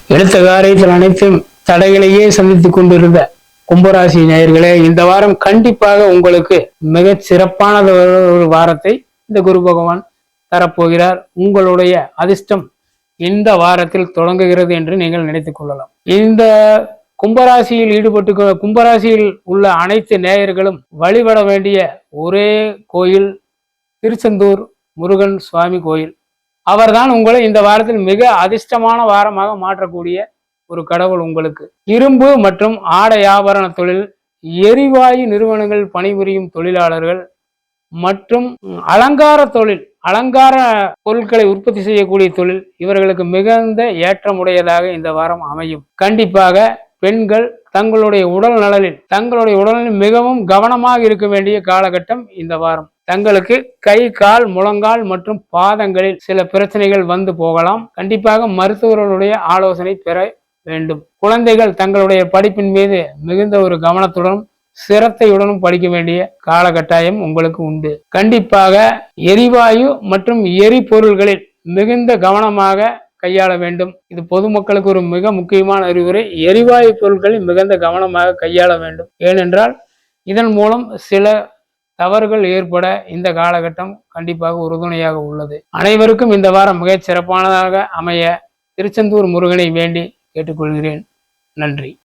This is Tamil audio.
எடுத்த காரியத்தில் அனைத்தும் தடைகளையே சந்தித்துக் கொண்டிருந்த கும்பராசி நேயர்களே, இந்த வாரம் கண்டிப்பாக உங்களுக்கு மிக சிறப்பான ஒரு வாரத்தை இந்த குரு பகவான் தரப்போகிறார். உங்களுடைய அதிர்ஷ்டம் இந்த வாரத்தில் தொடங்குகிறது என்று நீங்கள் நினைத்துக் கொள்ளலாம். இந்த கும்பராசியில் கும்பராசியில் உள்ள அனைத்து நேயர்களும் வழிபட வேண்டிய ஒரே கோயில் திருச்செந்தூர் முருகன் சுவாமி கோயில். அவர்தான் உங்களை இந்த வாரத்தில் மிக அதிர்ஷ்டமான வாரமாக மாற்றக்கூடிய ஒரு கடவுள். உங்களுக்கு இரும்பு மற்றும் ஆடை ஆபரண தொழில், எரிவாயு நிறுவனங்கள் பணிபுரியும் தொழிலாளர்கள் மற்றும் அலங்கார தொழில், அலங்கார பொருட்களை உற்பத்தி செய்யக்கூடிய தொழில், இவர்களுக்கு மிகுந்த ஏற்றமுடையதாக இந்த வாரம் அமையும். கண்டிப்பாக பெண்கள் தங்களுடைய உடல்நலில் மிகவும் கவனமாக இருக்க வேண்டிய காலகட்டம் இந்த வாரம். தங்களுக்கு கை, கால், முழங்கால் மற்றும் பாதங்களில் சில பிரச்சனைகள் வந்து போகலாம். கண்டிப்பாக மருத்துவர்களுடைய ஆலோசனை பெற வேண்டும். குழந்தைகள் தங்களுடைய படிப்பின் மீது மிகுந்த ஒரு கவனத்துடன் சிரத்தையுடனும் படிக்க வேண்டிய காலகட்டாயம் உங்களுக்கு உண்டு. கண்டிப்பாக எரிவாயு மற்றும் எரிபொருள்களில் மிகுந்த கவனமாக கையாள வேண்டும். இது பொதுமக்களுக்கு ஒரு மிக முக்கியமான அறிவுரை. எரிவாயு பொருட்களை மிகுந்த கவனமாக கையாள வேண்டும். ஏனென்றால் இதன் மூலம் சில தவறுகள் ஏற்பட இந்த காலகட்டம் கண்டிப்பாக உறுதுணையாக உள்ளது. அனைவருக்கும் இந்த வாரம் மிகச் சிறப்பானதாக அமைய திருச்செந்தூர் முருகனை வேண்டி கேட்டுக்கொள்கிறேன். நன்றி.